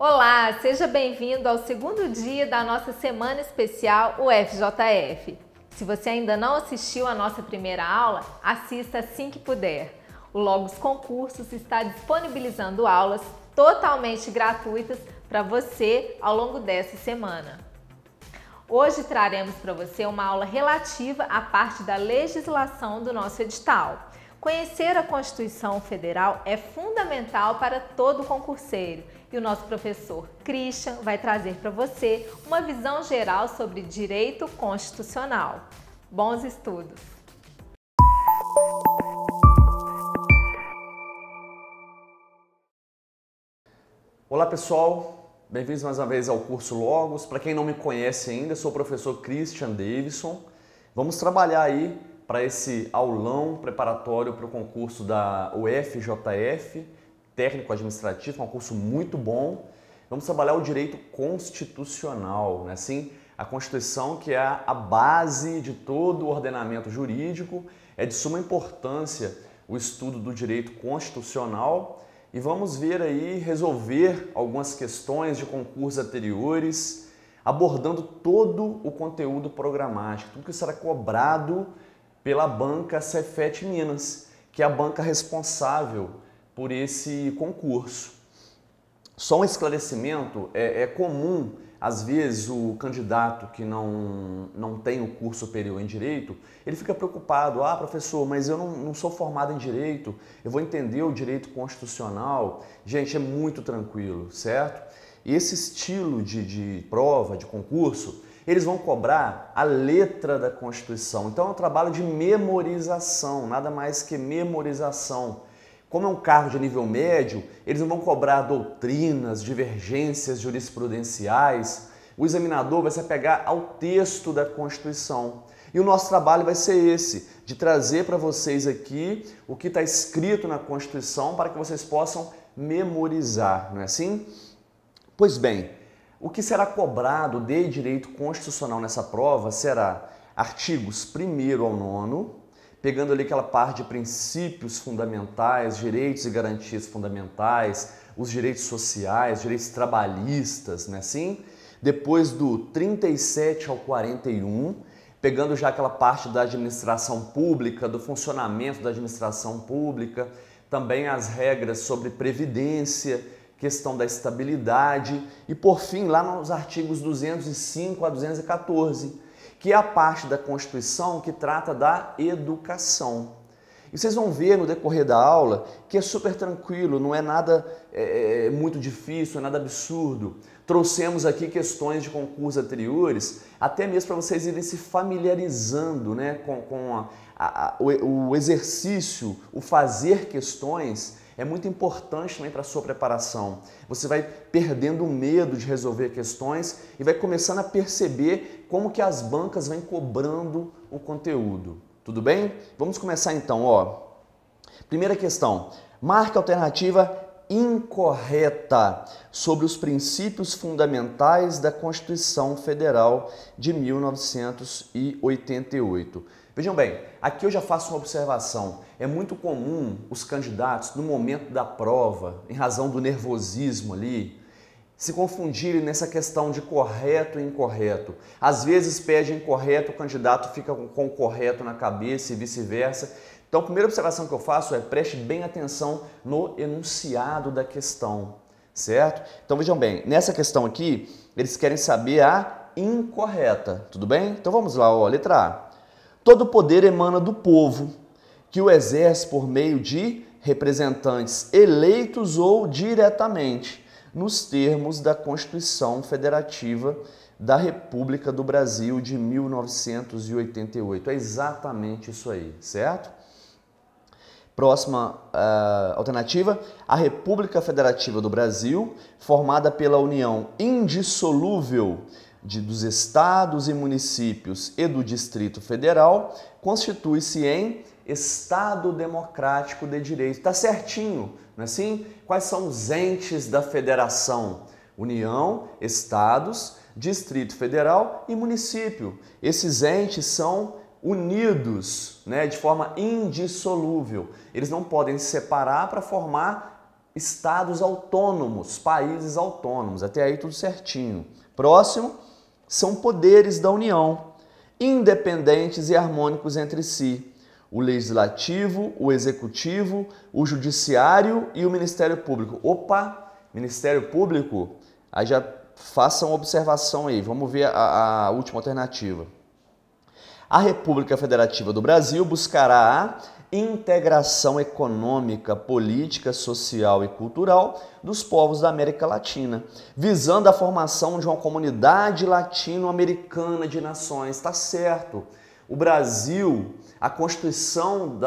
Olá, seja bem-vindo ao segundo dia da nossa semana especial UFJF. Se você ainda não assistiu à nossa primeira aula, assista assim que puder. O Logos Concursos está disponibilizando aulas totalmente gratuitas para você ao longo dessa semana. Hoje traremos para você uma aula relativa à parte da legislação do nosso edital. Conhecer a Constituição Federal é fundamental para todo concurseiro e o nosso professor Christian vai trazer para você uma visão geral sobre direito constitucional. Bons estudos! Olá pessoal, bem-vindos mais uma vez ao curso Logos. Para quem não me conhece ainda, sou o professor Christian Davidson. Vamos trabalhar aí para esse aulão preparatório para o concurso da UFJF, técnico administrativo, um curso muito bom. Vamos trabalhar o direito constitucional, né? Assim, a Constituição, que é a base de todo o ordenamento jurídico, é de suma importância o estudo do direito constitucional e vamos ver aí, resolver algumas questões de concursos anteriores, abordando todo o conteúdo programático, tudo que será cobrado pela banca Cefet Minas, que é a banca responsável por esse concurso. Só um esclarecimento, é comum, às vezes, o candidato que não tem o curso superior em Direito, ele fica preocupado, professor, mas eu não sou formado em Direito, eu vou entender o direito constitucional. Gente, é muito tranquilo, certo? E esse estilo de prova, de concurso, eles vão cobrar a letra da Constituição. Então é um trabalho de memorização, nada mais que memorização. Como é um cargo de nível médio, eles não vão cobrar doutrinas, divergências jurisprudenciais. O examinador vai se apegar ao texto da Constituição. E o nosso trabalho vai ser esse, de trazer para vocês aqui o que está escrito na Constituição para que vocês possam memorizar, não é assim? Pois bem, o que será cobrado de direito constitucional nessa prova será artigos 1º ao 9º, pegando ali aquela parte de princípios fundamentais, direitos e garantias fundamentais, os direitos sociais, direitos trabalhistas, né assim? Depois do 37 ao 41, pegando já aquela parte da administração pública, do funcionamento da administração pública, também as regras sobre previdência, questão da estabilidade e, por fim, lá nos artigos 205 a 214, que é a parte da Constituição que trata da educação. E vocês vão ver no decorrer da aula que é super tranquilo, não é nada muito difícil, não é nada absurdo. Trouxemos aqui questões de concursos anteriores, até mesmo para vocês irem se familiarizando, né, com o exercício, o fazer questões. É muito importante também para a sua preparação. Você vai perdendo o medo de resolver questões e vai começando a perceber como que as bancas vêm cobrando o conteúdo. Tudo bem? Vamos começar então, ó. Primeira questão. Marque a alternativa incorreta sobre os princípios fundamentais da Constituição Federal de 1988. Vejam bem, aqui eu já faço uma observação. É muito comum os candidatos, no momento da prova, em razão do nervosismo ali, se confundirem nessa questão de correto e incorreto. Às vezes pede incorreto, o candidato fica com o correto na cabeça e vice-versa. Então a primeira observação que eu faço é preste bem atenção no enunciado da questão, certo? Então vejam bem, nessa questão aqui, eles querem saber a incorreta, tudo bem? Então vamos lá, ó, letra A. Todo poder emana do povo, que o exerce por meio de representantes eleitos ou diretamente, nos termos da Constituição Federativa da República do Brasil de 1988. É exatamente isso aí, certo? Próxima alternativa, a República Federativa do Brasil, formada pela união indissolúvel dos estados e municípios e do Distrito Federal, constitui-se em Estado Democrático de Direito. Está certinho, não é assim? Quais são os entes da federação? União, estados, Distrito Federal e município. Esses entes são unidos, né, de forma indissolúvel. Eles não podem se separar para formar estados autônomos, países autônomos. Até aí tudo certinho. Próximo, são poderes da União, independentes e harmônicos entre si. O Legislativo, o Executivo, o Judiciário e o Ministério Público. Opa, Ministério Público, aí já façam uma observação aí. Vamos ver a última alternativa. A República Federativa do Brasil buscará a integração econômica, política, social e cultural dos povos da América Latina, visando a formação de uma comunidade latino-americana de nações. Está certo. O Brasil, a Constituição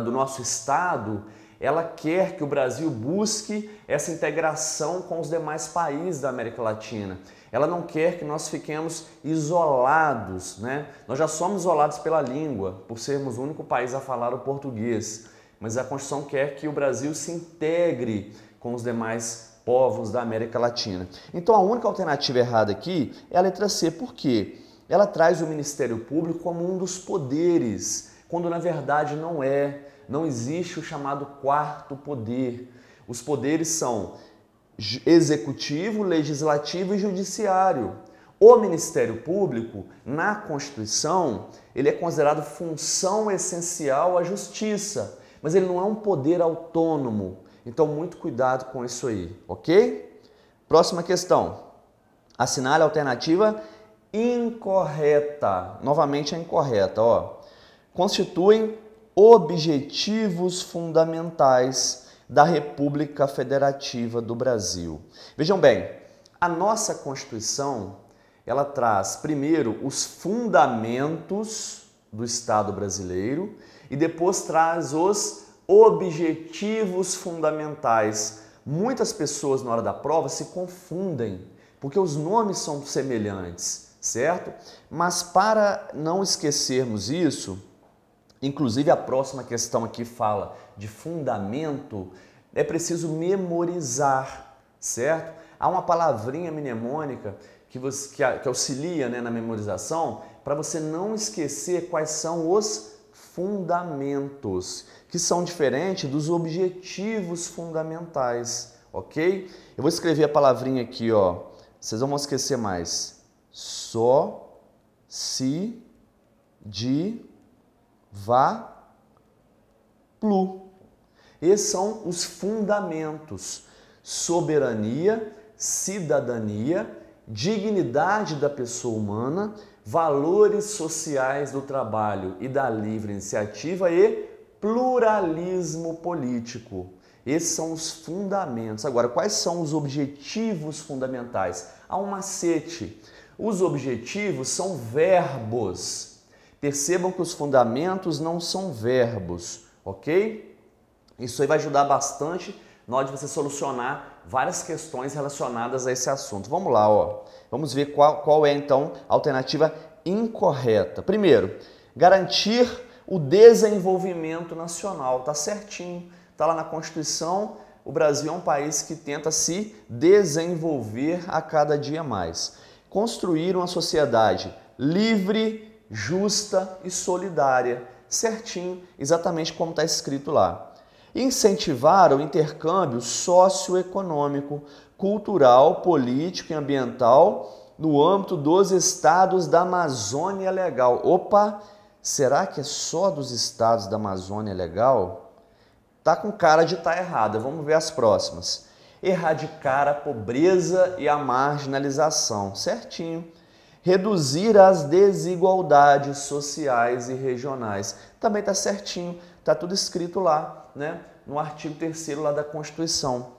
do nosso Estado, ela quer que o Brasil busque essa integração com os demais países da América Latina. Ela não quer que nós fiquemos isolados, né? Nós já somos isolados pela língua, por sermos o único país a falar o português. Mas a Constituição quer que o Brasil se integre com os demais povos da América Latina. Então a única alternativa errada aqui é a letra C. Por quê? Ela traz o Ministério Público como um dos poderes, quando na verdade não é. Não existe o chamado quarto poder. Os poderes são Executivo, Legislativo e Judiciário. O Ministério Público, na Constituição, ele é considerado função essencial à Justiça, mas ele não é um poder autônomo. Então, muito cuidado com isso aí, ok? Próxima questão. Assinale a alternativa incorreta. Novamente a incorreta, ó. Constituem objetivos fundamentais da República Federativa do Brasil. Vejam bem, a nossa Constituição, ela traz primeiro os fundamentos do Estado brasileiro e depois traz os objetivos fundamentais. Muitas pessoas na hora da prova se confundem, porque os nomes são semelhantes, certo? Mas para não esquecermos isso, inclusive a próxima questão aqui fala de fundamento, é preciso memorizar, certo? Há uma palavrinha mnemônica que auxilia, né, na memorização para você não esquecer quais são os fundamentos, que são diferentes dos objetivos fundamentais, ok? Eu vou escrever a palavrinha aqui, ó. Vocês não vão esquecer mais. Só, se, de, vá, plu. Esses são os fundamentos: soberania, cidadania, dignidade da pessoa humana, valores sociais do trabalho e da livre iniciativa e pluralismo político. Esses são os fundamentos. Agora, quais são os objetivos fundamentais? Há um macete. Os objetivos são verbos. Percebam que os fundamentos não são verbos, ok? Isso aí vai ajudar bastante na hora de você solucionar várias questões relacionadas a esse assunto. Vamos lá, ó. Vamos ver qual é, então, a alternativa incorreta. Primeiro, garantir o desenvolvimento nacional. Tá certinho, tá lá na Constituição. O Brasil é um país que tenta se desenvolver a cada dia mais. Construir uma sociedade livre, justa e solidária. Certinho, exatamente como está escrito lá. Incentivar o intercâmbio socioeconômico, cultural, político e ambiental no âmbito dos estados da Amazônia Legal. Opa, será que é só dos estados da Amazônia Legal? Tá com cara de estar errada. Vamos ver as próximas. Erradicar a pobreza e a marginalização. Certinho. Reduzir as desigualdades sociais e regionais. Também está certinho, está tudo escrito lá, né, no artigo 3º lá da Constituição.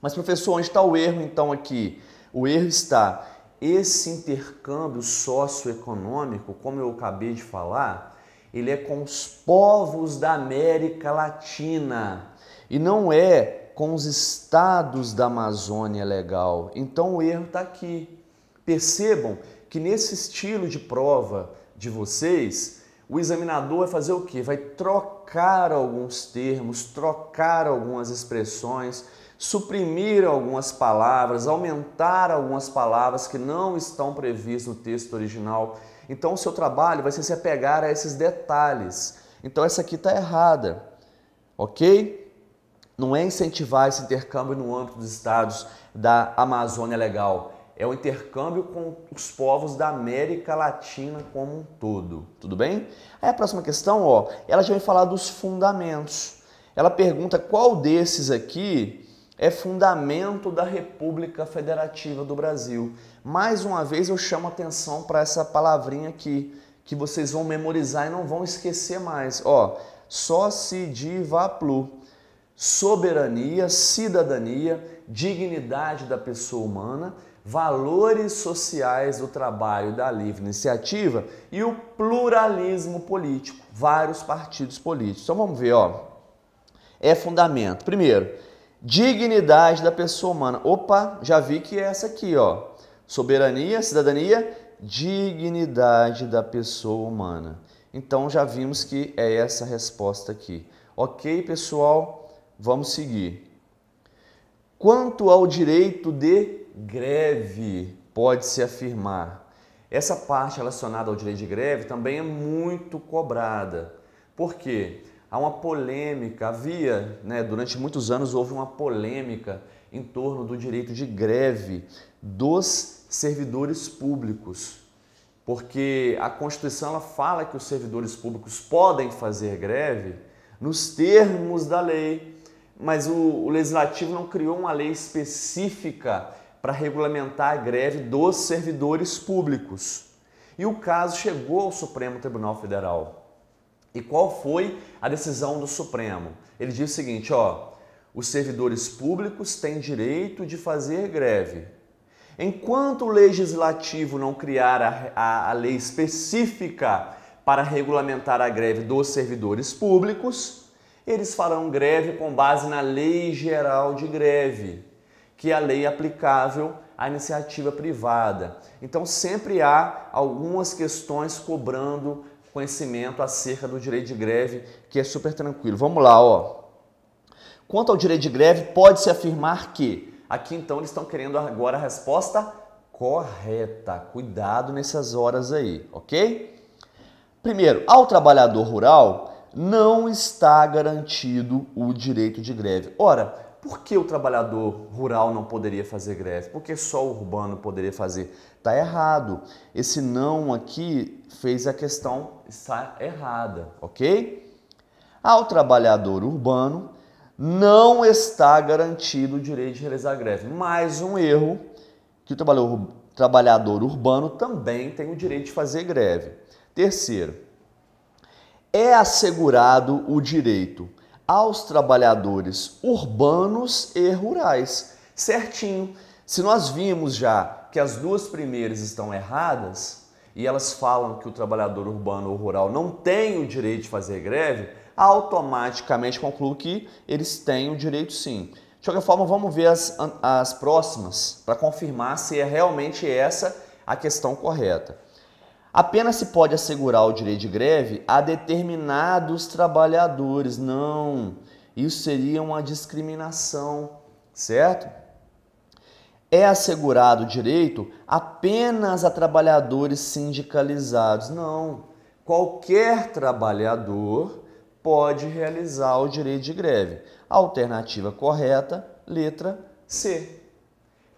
Mas, professor, onde está o erro então aqui? O erro está, esse intercâmbio socioeconômico, como eu acabei de falar, ele é com os povos da América Latina e não é com os estados da Amazônia Legal. Então o erro está aqui. Percebam que nesse estilo de prova de vocês, o examinador vai fazer o quê? Vai trocar alguns termos, trocar algumas expressões, suprimir algumas palavras, aumentar algumas palavras que não estão previstas no texto original. Então o seu trabalho vai ser se apegar a esses detalhes. Então essa aqui está errada, ok? não é incentivar esse intercâmbio no âmbito dos estados da Amazônia Legal, é o intercâmbio com os povos da América Latina como um todo, tudo bem? Aí a próxima questão, ó, ela já vai falar dos fundamentos. Ela pergunta qual desses aqui é fundamento da República Federativa do Brasil. Mais uma vez eu chamo atenção para essa palavrinha aqui, que vocês vão memorizar e não vão esquecer mais. Ó, soci diva plu. Soberania, cidadania, dignidade da pessoa humana, valores sociais do trabalho e da livre iniciativa e o pluralismo político, vários partidos políticos. Então vamos ver, ó. É fundamento. Primeiro, dignidade da pessoa humana. Opa, já vi que é essa aqui, ó. Soberania, cidadania, dignidade da pessoa humana. Então já vimos que é essa a resposta aqui. Ok, pessoal? Vamos seguir. Quanto ao direito de greve, pode-se afirmar. Essa parte relacionada ao direito de greve também é muito cobrada. Por quê? Há uma polêmica, durante muitos anos houve uma polêmica em torno do direito de greve dos servidores públicos. Porque a Constituição ela fala que os servidores públicos podem fazer greve nos termos da lei, mas o Legislativo não criou uma lei específica para regulamentar a greve dos servidores públicos. E o caso chegou ao Supremo Tribunal Federal. E qual foi a decisão do Supremo? Ele diz o seguinte, ó, os servidores públicos têm direito de fazer greve. Enquanto o Legislativo não criar a lei específica para regulamentar a greve dos servidores públicos, eles farão greve com base na Lei Geral de Greve, que é a lei aplicável à iniciativa privada. Então sempre há algumas questões cobrando conhecimento acerca do direito de greve, que é super tranquilo. Vamos lá, ó. Quanto ao direito de greve, pode-se afirmar que... Aqui então eles estão querendo agora a resposta correta. Cuidado nessas horas aí, ok? Primeiro, ao trabalhador rural não está garantido o direito de greve. Ora, por que o trabalhador rural não poderia fazer greve? Por que só o urbano poderia fazer? Está errado. Esse não aqui fez a questão estar errada, ok? Ao trabalhador urbano não está garantido o direito de realizar greve. Mais um erro, que o trabalhador urbano também tem o direito de fazer greve. Terceiro, é assegurado o direito aos trabalhadores urbanos e rurais. Certinho. Se nós vimos já que as duas primeiras estão erradas e elas falam que o trabalhador urbano ou rural não tem o direito de fazer greve, automaticamente concluo que eles têm o direito sim. De qualquer forma, vamos ver as próximas para confirmar se é realmente essa a questão correta. Apenas se pode assegurar o direito de greve a determinados trabalhadores. Não, isso seria uma discriminação, certo? É assegurado o direito apenas a trabalhadores sindicalizados. Não, qualquer trabalhador pode realizar o direito de greve. Alternativa correta, letra C.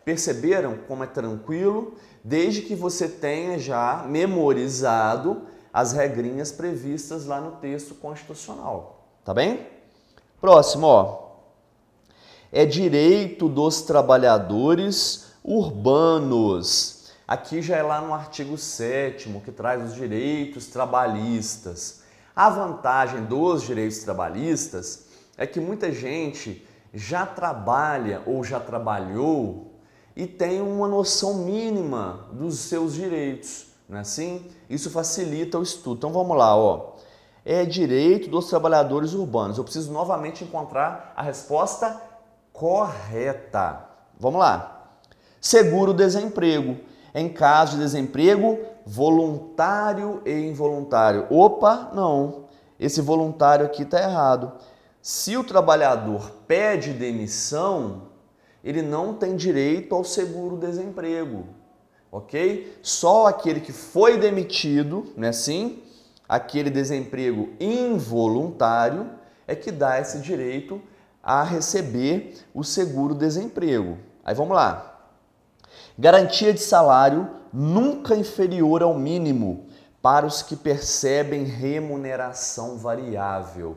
Perceberam como é tranquilo? Desde que você tenha já memorizado as regrinhas previstas lá no texto constitucional. Tá bem? Próximo, ó. É direito dos trabalhadores urbanos. Aqui já é lá no artigo 7º, que traz os direitos trabalhistas. A vantagem dos direitos trabalhistas é que muita gente já trabalha ou já trabalhou e tem uma noção mínima dos seus direitos, não é assim? Isso facilita o estudo. Então vamos lá, ó. É direito dos trabalhadores urbanos. Eu preciso novamente encontrar a resposta correta. Vamos lá. Seguro-desemprego. Em caso de desemprego voluntário e involuntário. Opa, não. Esse voluntário aqui está errado. Se o trabalhador pede demissão, ele não tem direito ao seguro-desemprego, ok? Só aquele que foi demitido, não é assim? Aquele desemprego involuntário é que dá esse direito a receber o seguro-desemprego. Aí vamos lá. Garantia de salário nunca inferior ao mínimo para os que percebem remuneração variável.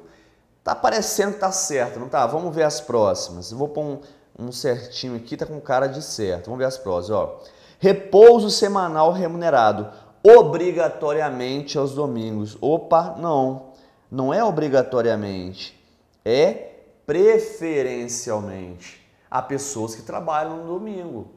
Tá parecendo que tá certo, não tá? Vamos ver as próximas. Eu vou pôr um certinho aqui, tá com cara de certo. Vamos ver as próximas, ó. Repouso semanal remunerado, obrigatoriamente aos domingos. Opa, não. Não é obrigatoriamente, é preferencialmente. Há pessoas que trabalham no domingo.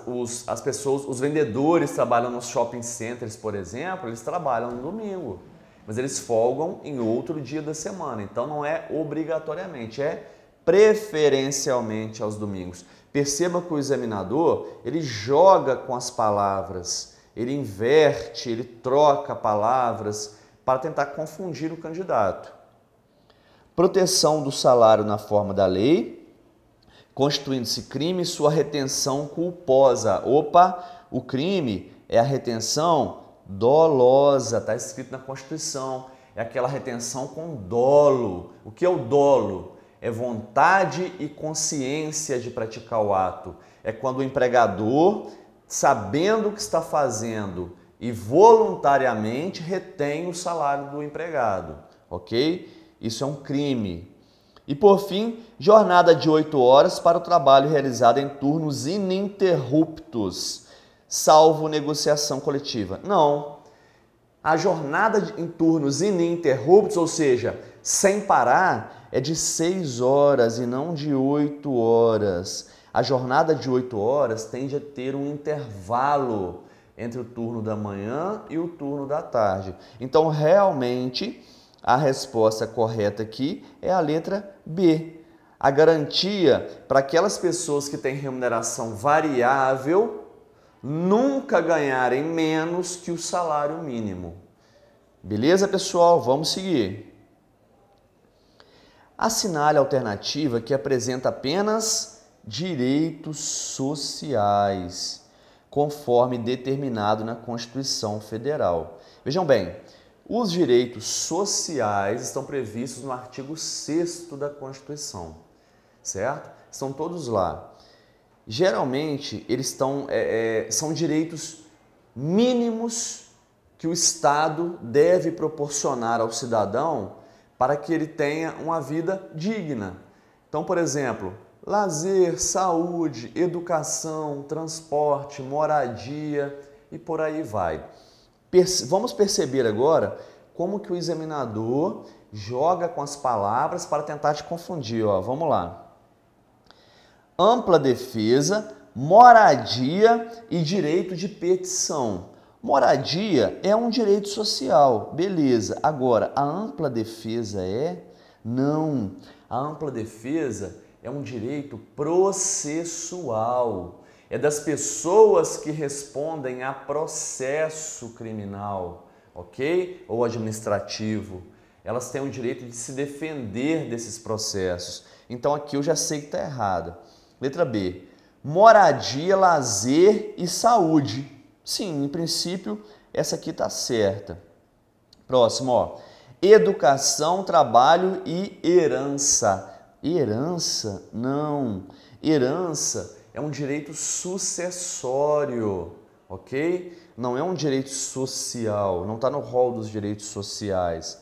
Os vendedores trabalham nos shopping centers, por exemplo, eles trabalham no domingo. Mas eles folgam em outro dia da semana. Então não é obrigatoriamente, é preferencialmente aos domingos. Perceba que o examinador, ele joga com as palavras, ele inverte, ele troca palavras para tentar confundir o candidato. Proteção do salário na forma da lei, constituindo-se crime sua retenção culposa. Opa, o crime é a retenção dolosa, está escrito na Constituição. É aquela retenção com dolo. O que é o dolo? É vontade e consciência de praticar o ato. É quando o empregador, sabendo o que está fazendo e voluntariamente, retém o salário do empregado, ok? Isso é um crime. E por fim, jornada de 8 horas para o trabalho realizado em turnos ininterruptos, salvo negociação coletiva. Não. A jornada em turnos ininterruptos, ou seja, sem parar, é de 6 horas e não de 8 horas. A jornada de 8 horas tende a ter um intervalo entre o turno da manhã e o turno da tarde. Então, realmente, a resposta correta aqui é a letra B. A garantia para aquelas pessoas que têm remuneração variável nunca ganharem menos que o salário mínimo. Beleza, pessoal? Vamos seguir. Assinale a alternativa que apresenta apenas direitos sociais, conforme determinado na Constituição Federal. Vejam bem, os direitos sociais estão previstos no artigo 6º da Constituição, certo? Estão todos lá. Geralmente, eles são direitos mínimos que o Estado deve proporcionar ao cidadão para que ele tenha uma vida digna. Então, por exemplo, lazer, saúde, educação, transporte, moradia e por aí vai. Vamos perceber agora como que o examinador joga com as palavras para tentar te confundir. Ó, vamos lá. Ampla defesa, moradia e direito de petição. Moradia é um direito social, beleza. Agora, a ampla defesa é? Não. A ampla defesa é um direito processual. É das pessoas que respondem a processo criminal, ok? Ou administrativo. Elas têm o direito de se defender desses processos. Então aqui eu já sei que está errado. Letra B. Moradia, lazer e saúde. Sim, em princípio, essa aqui está certa. Próximo, ó. Educação, trabalho e herança. Herança? Não. Herança é um direito sucessório, ok? Não é um direito social, não está no rol dos direitos sociais.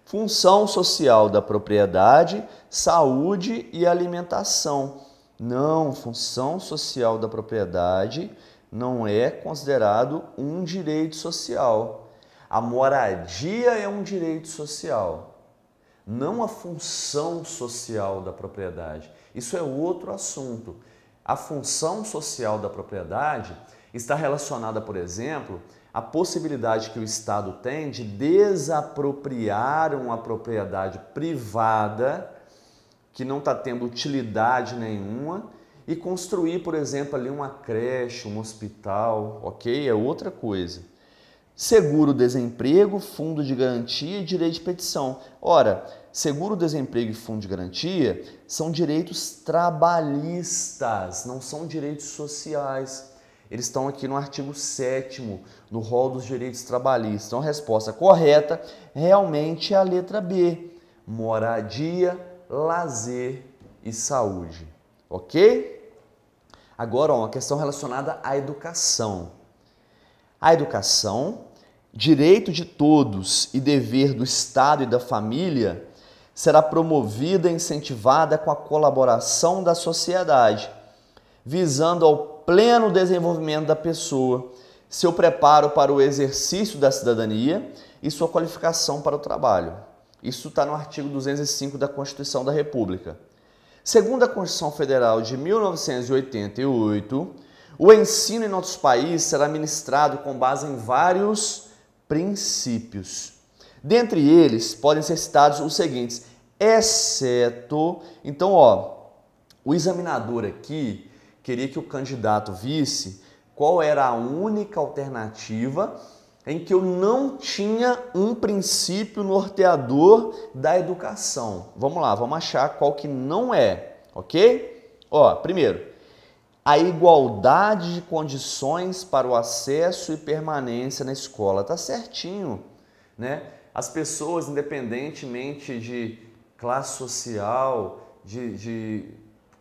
Função social da propriedade, saúde e alimentação. Não, função social da propriedade não é considerado um direito social. A moradia é um direito social, não a função social da propriedade. Isso é outro assunto. A função social da propriedade está relacionada, por exemplo, à possibilidade que o Estado tem de desapropriar uma propriedade privada que não está tendo utilidade nenhuma e construir, por exemplo, ali uma creche, um hospital, ok? É outra coisa. Seguro-desemprego, fundo de garantia e direito de petição. Ora, seguro-desemprego e fundo de garantia são direitos trabalhistas, não são direitos sociais. Eles estão aqui no artigo 7º, no rol dos direitos trabalhistas. Então, a resposta correta realmente é a letra B. Moradia, lazer e saúde, ok? Agora, uma questão relacionada à educação. A educação, direito de todos e dever do Estado e da família, será promovida e incentivada com a colaboração da sociedade, visando ao pleno desenvolvimento da pessoa, seu preparo para o exercício da cidadania e sua qualificação para o trabalho. Isso está no artigo 205 da Constituição da República. Segundo a Constituição Federal de 1988, o ensino em nossos países será ministrado com base em vários princípios. Dentre eles, podem ser citados os seguintes, exceto... Então, o examinador aqui queria que o candidato visse qual era a única alternativa em que eu não tinha um princípio norteador da educação. Vamos lá, vamos achar qual que não é, ok? Primeiro, a igualdade de condições para o acesso e permanência na escola. Tá certinho, né? As pessoas, independentemente de classe social, de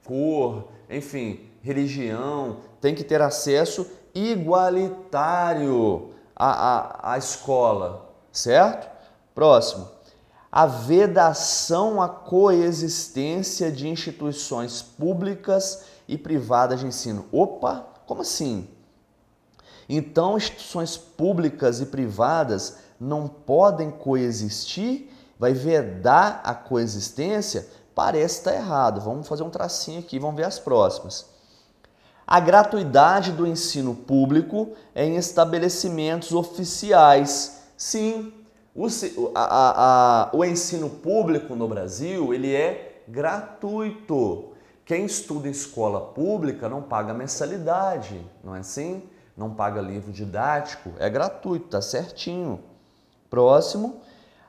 cor, enfim, religião, têm que ter acesso igualitário à escola, certo? Próximo. A vedação à coexistência de instituições públicas e privadas de ensino. Opa, como assim? Então, instituições públicas e privadas não podem coexistir? Vai vedar a coexistência? Parece estar errado. Vamos fazer um tracinho aqui, vamos ver as próximas. A gratuidade do ensino público em estabelecimentos oficiais. Sim, o ensino público no Brasil, ele é gratuito. Quem estuda em escola pública não paga mensalidade, não é assim? Não paga livro didático, é gratuito, tá certinho. Próximo,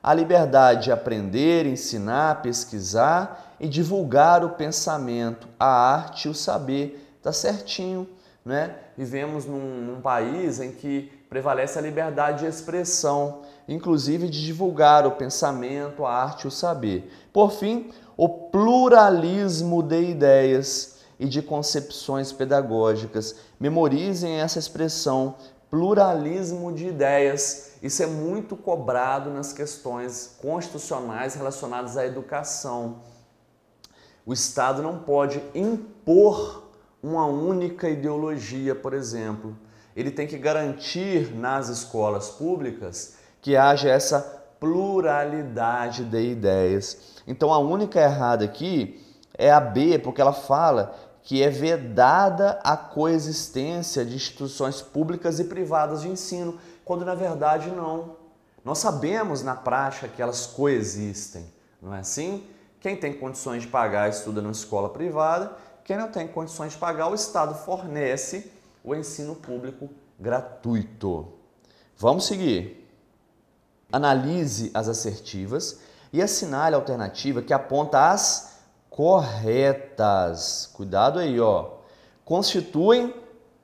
a liberdade de aprender, ensinar, pesquisar e divulgar o pensamento, a arte e o saber, tá certinho, né? Vivemos num país em que prevalece a liberdade de expressão, inclusive de divulgar o pensamento, a arte e o saber. Por fim, o pluralismo de ideias e de concepções pedagógicas. Memorizem essa expressão, pluralismo de ideias. Isso é muito cobrado nas questões constitucionais relacionadas à educação. O Estado não pode impor uma única ideologia, por exemplo. Ele tem que garantir nas escolas públicas que haja essa pluralidade de ideias. Então a única errada aqui é a B, porque ela fala que é vedada a coexistência de instituições públicas e privadas de ensino, quando na verdade não. Nós sabemos na prática que elas coexistem, não é assim? Quem tem condições de pagar estuda numa escola privada, quem não tem condições de pagar, o Estado fornece o ensino público gratuito. Vamos seguir. Analise as assertivas e assinale a alternativa que aponta as corretas. Cuidado aí, Constituem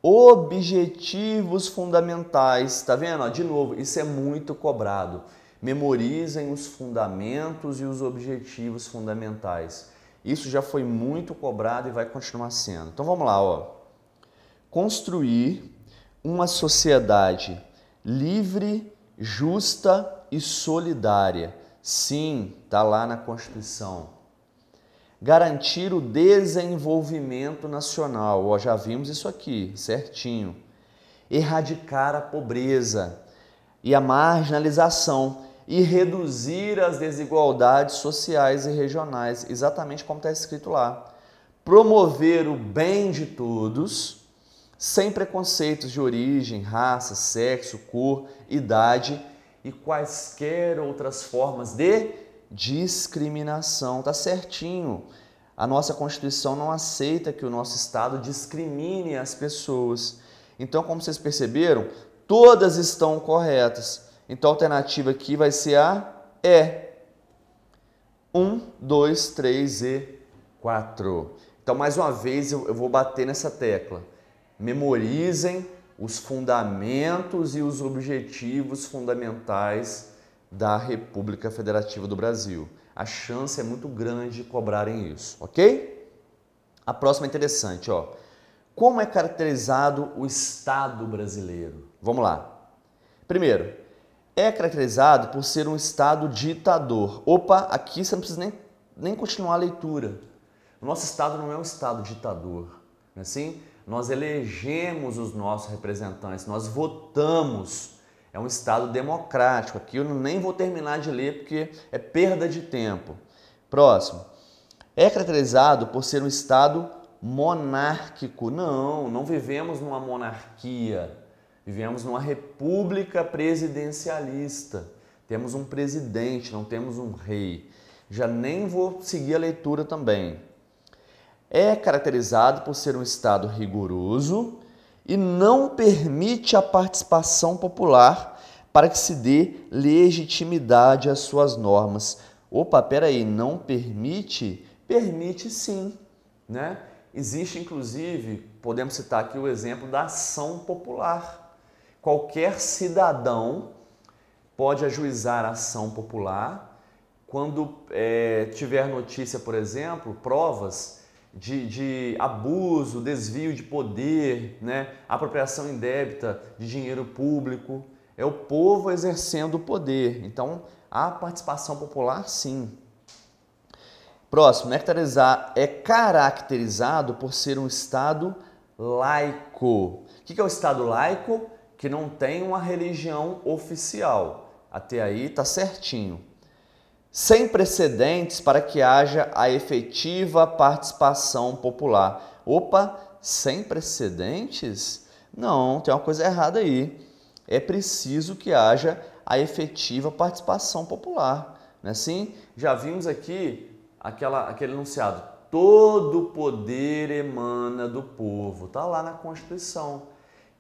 objetivos fundamentais. Tá vendo? De novo, isso é muito cobrado. Memorizem os fundamentos e os objetivos fundamentais. Isso já foi muito cobrado e vai continuar sendo. Então vamos lá, Construir uma sociedade livre, justa e solidária. Sim, está lá na Constituição. Garantir o desenvolvimento nacional. Já vimos isso aqui, certinho. Erradicar a pobreza e a marginalização e reduzir as desigualdades sociais e regionais, exatamente como está escrito lá. Promover o bem de todos, sem preconceitos de origem, raça, sexo, cor, idade e quaisquer outras formas de discriminação. Tá certinho. A nossa Constituição não aceita que o nosso Estado discrimine as pessoas. Então, como vocês perceberam, todas estão corretas. Então, a alternativa aqui vai ser a E. 1, 2, 3 e 4. Então, mais uma vez, eu vou bater nessa tecla. Memorizem os fundamentos e os objetivos fundamentais da República Federativa do Brasil. A chance é muito grande de cobrarem isso, ok? A próxima é interessante, ó. Como é caracterizado o Estado brasileiro? Vamos lá. Primeiro, é caracterizado por ser um Estado ditador. Opa, aqui você não precisa nem continuar a leitura. O nosso Estado não é um Estado ditador, não é assim? Nós elegemos os nossos representantes, nós votamos. É um Estado democrático. Aqui eu nem vou terminar de ler porque é perda de tempo. Próximo. É caracterizado por ser um Estado monárquico. Não vivemos numa monarquia. Vivemos numa república presidencialista. Temos um presidente, não temos um rei. Já nem vou seguir a leitura também. É caracterizado por ser um Estado rigoroso e não permite a participação popular para que se dê legitimidade às suas normas. Opa, peraí, não permite? Permite sim, né? Existe, inclusive, podemos citar aqui o exemplo da ação popular. Qualquer cidadão pode ajuizar a ação popular quando tiver notícia, por exemplo, provas de abuso, desvio de poder, né? Apropriação indébita de dinheiro público. É o povo exercendo o poder. Então, a participação popular, sim. Próximo, é caracterizado por ser um Estado laico. O que é o Estado laico? Que não tem uma religião oficial. Até aí está certinho. Sem precedentes para que haja a efetiva participação popular. Opa, sem precedentes? Não, tem uma coisa errada aí. É preciso que haja a efetiva participação popular. Não é assim? Já vimos aqui aquele enunciado. Todo poder emana do povo. Está lá na Constituição.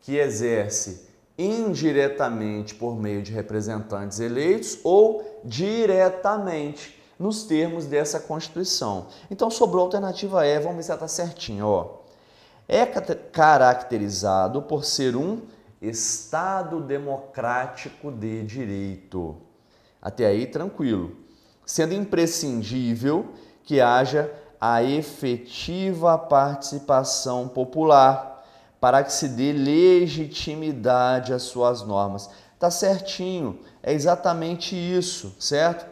Que exerce indiretamente por meio de representantes eleitos ou diretamente nos termos dessa Constituição. Então sobrou a alternativa E, vamos ver se ela está certinho. Ó. É caracterizado por ser um Estado democrático de direito. Até aí tranquilo. Sendo imprescindível que haja a efetiva participação popular para que se dê legitimidade às suas normas. Tá certinho, é exatamente isso, certo?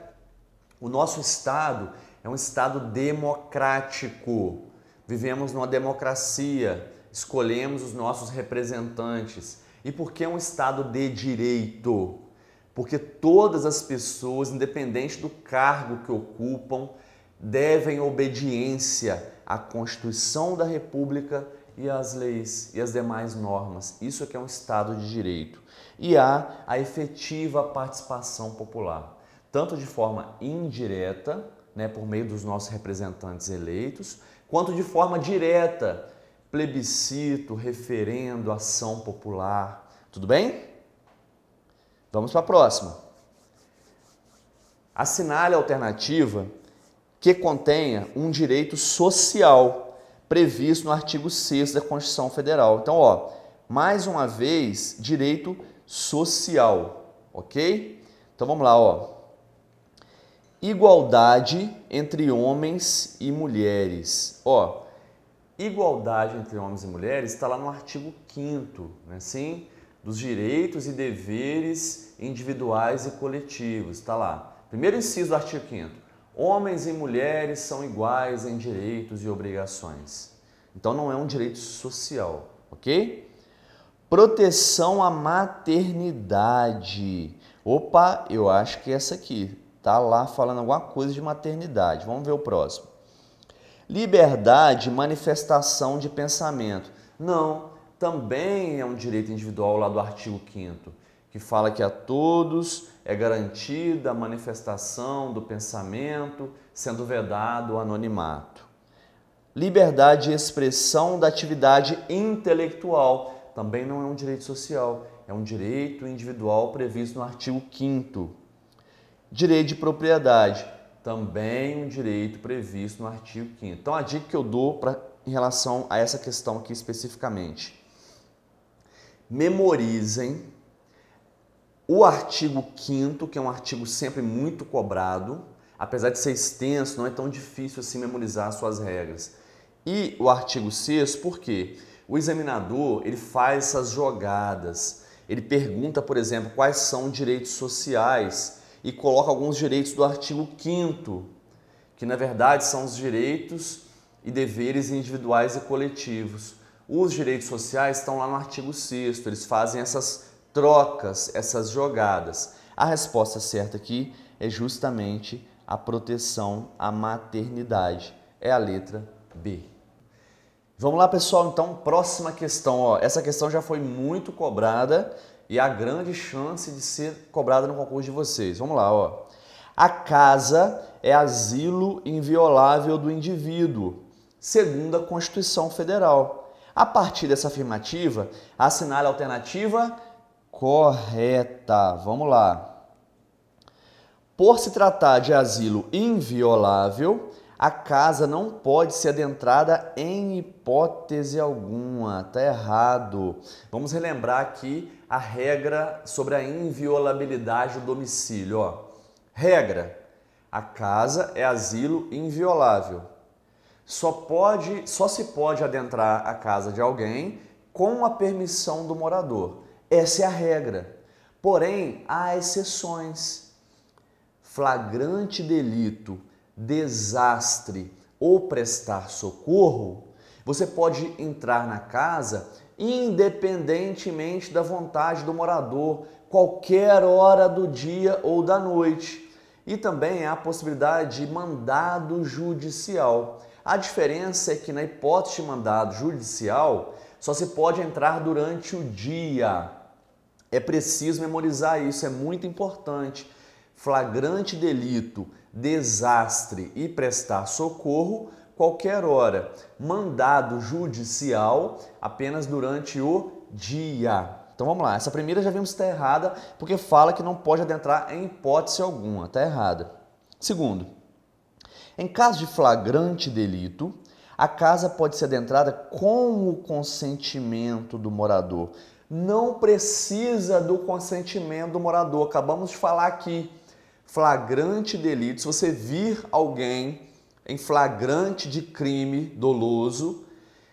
O nosso Estado é um Estado democrático. Vivemos numa democracia, escolhemos os nossos representantes. E por que um Estado de direito? Porque todas as pessoas, independente do cargo que ocupam, devem obediência à Constituição da República e às leis e às demais normas. Isso é que é um Estado de direito. E há a efetiva participação popular, tanto de forma indireta, né, por meio dos nossos representantes eleitos, quanto de forma direta, plebiscito, referendo, ação popular. Tudo bem? Vamos para a próxima. Assinale a alternativa que contenha um direito social previsto no artigo 6º da Constituição Federal. Então, ó, mais uma vez, direito social, ok? Então, vamos lá, ó. Igualdade entre homens e mulheres. Ó, igualdade entre homens e mulheres está lá no artigo 5º, né, assim, dos direitos e deveres individuais e coletivos. Está lá. Primeiro inciso do artigo 5º. Homens e mulheres são iguais em direitos e obrigações. Então não é um direito social, ok? Proteção à maternidade. Opa, eu acho que é essa aqui. Tá lá falando alguma coisa de maternidade. Vamos ver o próximo. Liberdade de manifestação de pensamento. Não, também é um direito individual lá do artigo 5º, que fala que a todos é garantida a manifestação do pensamento, sendo vedado o anonimato. Liberdade de expressão da atividade intelectual. Também não é um direito social, é um direito individual previsto no artigo 5º. Direito de propriedade. Também um direito previsto no artigo 5º. Então, a dica que eu dou em relação a essa questão aqui especificamente. Memorizem o artigo 5º, que é um artigo sempre muito cobrado, apesar de ser extenso, não é tão difícil assim memorizar as suas regras. E o artigo 6º, por quê? O examinador, ele faz essas jogadas. Ele pergunta, por exemplo, quais são os direitos sociais e coloca alguns direitos do artigo 5º, que na verdade são os direitos e deveres individuais e coletivos. Os direitos sociais estão lá no artigo 6º, eles fazem essas trocas, essas jogadas. A resposta certa aqui é justamente a proteção à maternidade. É a letra B. Vamos lá, pessoal, então, próxima questão. Ó. Essa questão já foi muito cobrada e há grande chance de ser cobrada no concurso de vocês. Vamos lá, ó. A casa é asilo inviolável do indivíduo, segundo a Constituição Federal. A partir dessa afirmativa, assinale a alternativa correta. Vamos lá. Por se tratar de asilo inviolável, a casa não pode ser adentrada em hipótese alguma. Está errado. Vamos relembrar aqui a regra sobre a inviolabilidade do domicílio. Ó. Regra: a casa é asilo inviolável. Só se pode adentrar a casa de alguém com a permissão do morador. Essa é a regra. Porém, há exceções. Flagrante delito, desastre ou prestar socorro, você pode entrar na casa independentemente da vontade do morador, qualquer hora do dia ou da noite. E também há a possibilidade de mandado judicial. A diferença é que na hipótese de mandado judicial, só se pode entrar durante o dia. É preciso memorizar isso, é muito importante. Flagrante delito, desastre e prestar socorro, qualquer hora. Mandado judicial, apenas durante o dia. Então vamos lá, essa primeira já vimos que está errada, porque fala que não pode adentrar em hipótese alguma, está errada. Segundo, em caso de flagrante delito, a casa pode ser adentrada com o consentimento do morador. Não precisa do consentimento do morador, acabamos de falar aqui. Flagrante delito, se você vir alguém em flagrante de crime doloso,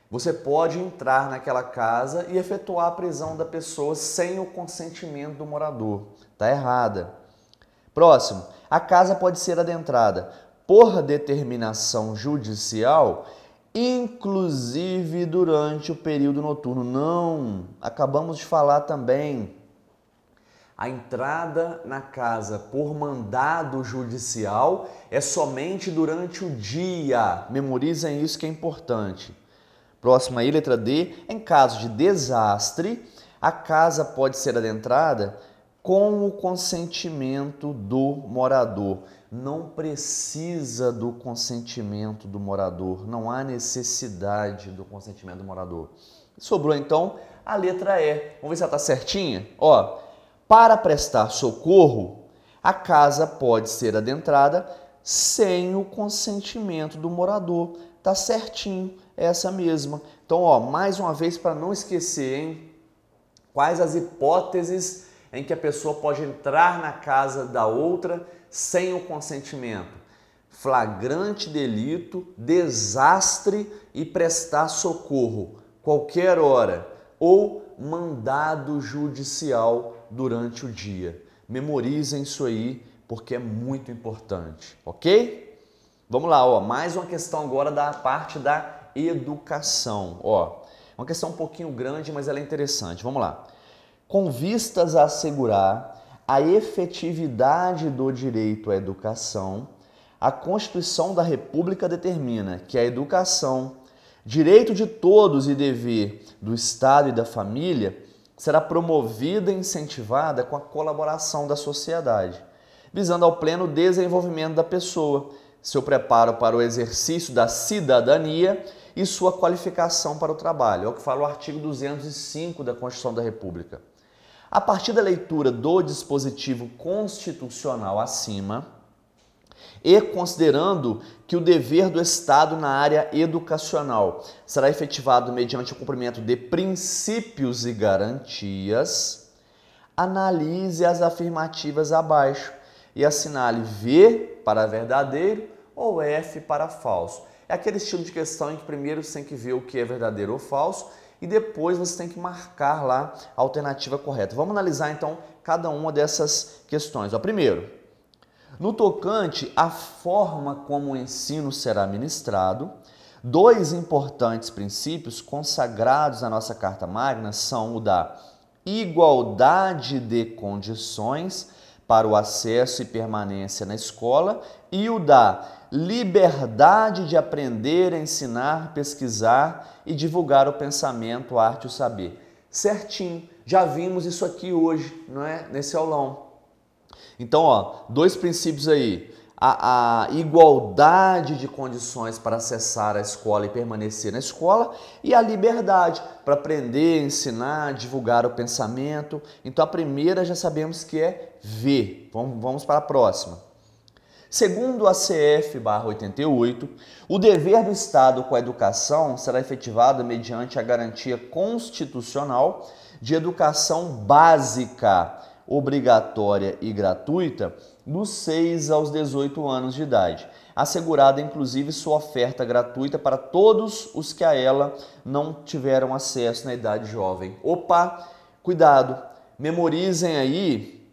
você pode entrar naquela casa e efetuar a prisão da pessoa sem o consentimento do morador. Está errada. Próximo, a casa pode ser adentrada por determinação judicial, inclusive durante o período noturno. Não, acabamos de falar também. A entrada na casa por mandado judicial é somente durante o dia. Memorizem isso que é importante. Próxima aí, letra D. Em caso de desastre, a casa pode ser adentrada com o consentimento do morador. Não precisa do consentimento do morador. Não há necessidade do consentimento do morador. Sobrou então a letra E. Vamos ver se ela está certinha? Ó. Para prestar socorro, a casa pode ser adentrada sem o consentimento do morador. Tá certinho, é essa mesma. Então, ó, mais uma vez para não esquecer, hein? Quais as hipóteses em que a pessoa pode entrar na casa da outra sem o consentimento? Flagrante delito, desastre e prestar socorro, qualquer hora, ou mandado judicial durante o dia. Memorizem isso aí, porque é muito importante, ok? Vamos lá, ó, mais uma questão agora da parte da educação. Ó, uma questão um pouquinho grande, mas ela é interessante. Vamos lá. Com vistas a assegurar a efetividade do direito à educação, a Constituição da República determina que a educação, direito de todos e dever do Estado e da família, será promovida e incentivada com a colaboração da sociedade, visando ao pleno desenvolvimento da pessoa, seu preparo para o exercício da cidadania e sua qualificação para o trabalho. É o que fala o artigo 205 da Constituição da República. A partir da leitura do dispositivo constitucional acima, e considerando que o dever do Estado na área educacional será efetivado mediante o cumprimento de princípios e garantias, analise as afirmativas abaixo e assinale V para verdadeiro ou F para falso. É aquele estilo de questão em que primeiro você tem que ver o que é verdadeiro ou falso e depois você tem que marcar lá a alternativa correta. Vamos analisar então cada uma dessas questões. Ó, primeiro, no tocante à forma como o ensino será ministrado, dois importantes princípios consagrados na nossa Carta Magna são o da igualdade de condições para o acesso e permanência na escola e o da liberdade de aprender, ensinar, pesquisar e divulgar o pensamento, a arte e o saber. Certinho, já vimos isso aqui hoje, não é? Nesse aulão. Então, ó, dois princípios aí. A igualdade de condições para acessar a escola e permanecer na escola e a liberdade para aprender, ensinar, divulgar o pensamento. Então, a primeira já sabemos que é ver. Vamos para a próxima. Segundo a CF/88, o dever do Estado com a educação será efetivado mediante a garantia constitucional de educação básica, obrigatória e gratuita dos 6 aos 18 anos de idade, assegurada inclusive sua oferta gratuita para todos os que a ela não tiveram acesso na idade jovem. Opa, cuidado, memorizem aí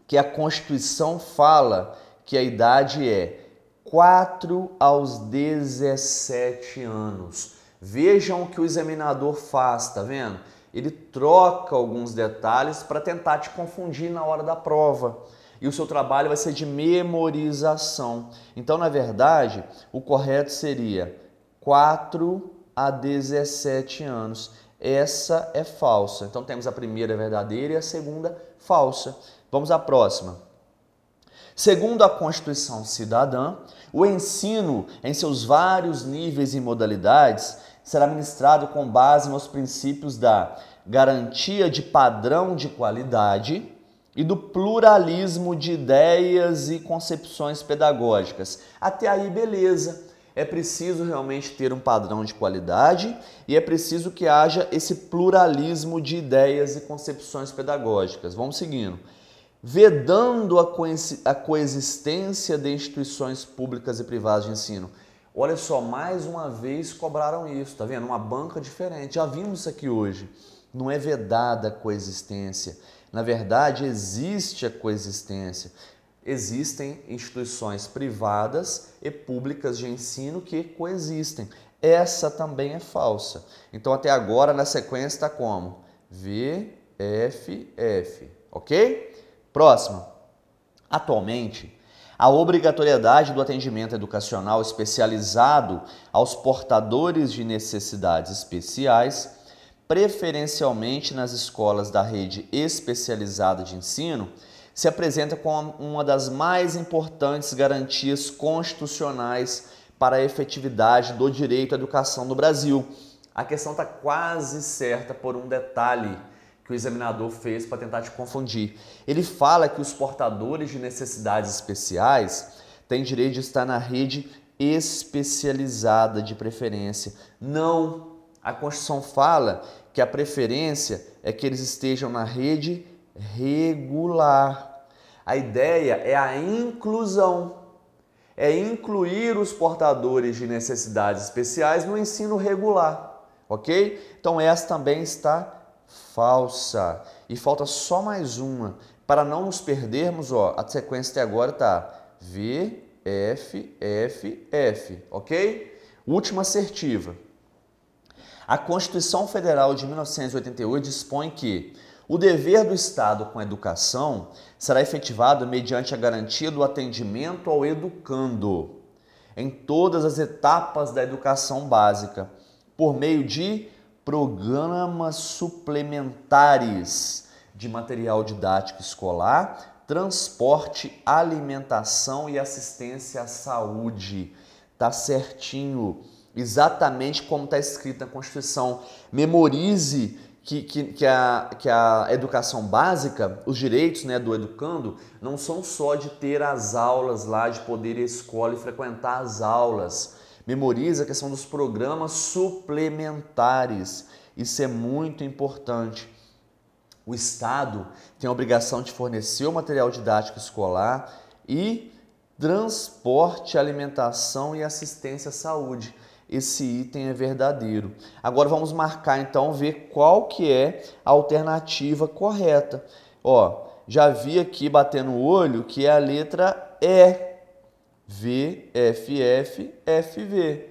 que a Constituição fala que a idade é 4 aos 17 anos. Vejam o que o examinador faz, tá vendo? Ele troca alguns detalhes para tentar te confundir na hora da prova. E o seu trabalho vai ser de memorização. Então, na verdade, o correto seria 4 a 17 anos. Essa é falsa. Então, temos a primeira verdadeira e a segunda falsa. Vamos à próxima. Segundo a Constituição Cidadã, o ensino em seus vários níveis e modalidades será ministrado com base nos princípios da garantia de padrão de qualidade e do pluralismo de ideias e concepções pedagógicas. Até aí, beleza. É preciso realmente ter um padrão de qualidade e é preciso que haja esse pluralismo de ideias e concepções pedagógicas. Vamos seguindo. Vedando a coexistência de instituições públicas e privadas de ensino. Olha só, mais uma vez cobraram isso, tá vendo? Uma banca diferente. Já vimos isso aqui hoje. Não é vedada a coexistência. Na verdade, existe a coexistência. Existem instituições privadas e públicas de ensino que coexistem. Essa também é falsa. Então, até agora, na sequência, está como? V, F, F. Ok? Próximo. Atualmente, a obrigatoriedade do atendimento educacional especializado aos portadores de necessidades especiais, preferencialmente nas escolas da rede especializada de ensino, se apresenta como uma das mais importantes garantias constitucionais para a efetividade do direito à educação no Brasil. A questão está quase certa por um detalhe que o examinador fez para tentar te confundir. Ele fala que os portadores de necessidades especiais têm direito de estar na rede especializada de preferência. Não, a Constituição fala que a preferência é que eles estejam na rede regular. A ideia é a inclusão, é incluir os portadores de necessidades especiais no ensino regular, ok? Então essa também está falsa. E falta só mais uma. Para não nos perdermos, ó, a sequência até agora tá V, F, F, F, ok? Última assertiva. A Constituição Federal de 1988 dispõe que o dever do Estado com a educação será efetivado mediante a garantia do atendimento ao educando em todas as etapas da educação básica, por meio de programas suplementares de material didático escolar, transporte, alimentação e assistência à saúde. Tá certinho, exatamente como está escrito na Constituição. Memorize que a educação básica, os direitos, né, do educando, não são só de ter as aulas lá, de poder ir à escola e frequentar as aulas. Memoriza a questão dos programas suplementares. Isso é muito importante. O Estado tem a obrigação de fornecer o material didático escolar e transporte, alimentação e assistência à saúde. Esse item é verdadeiro. Agora vamos marcar então, ver qual que é a alternativa correta. Ó, já vi aqui batendo o olho que é a letra E. V, F, F, F, V.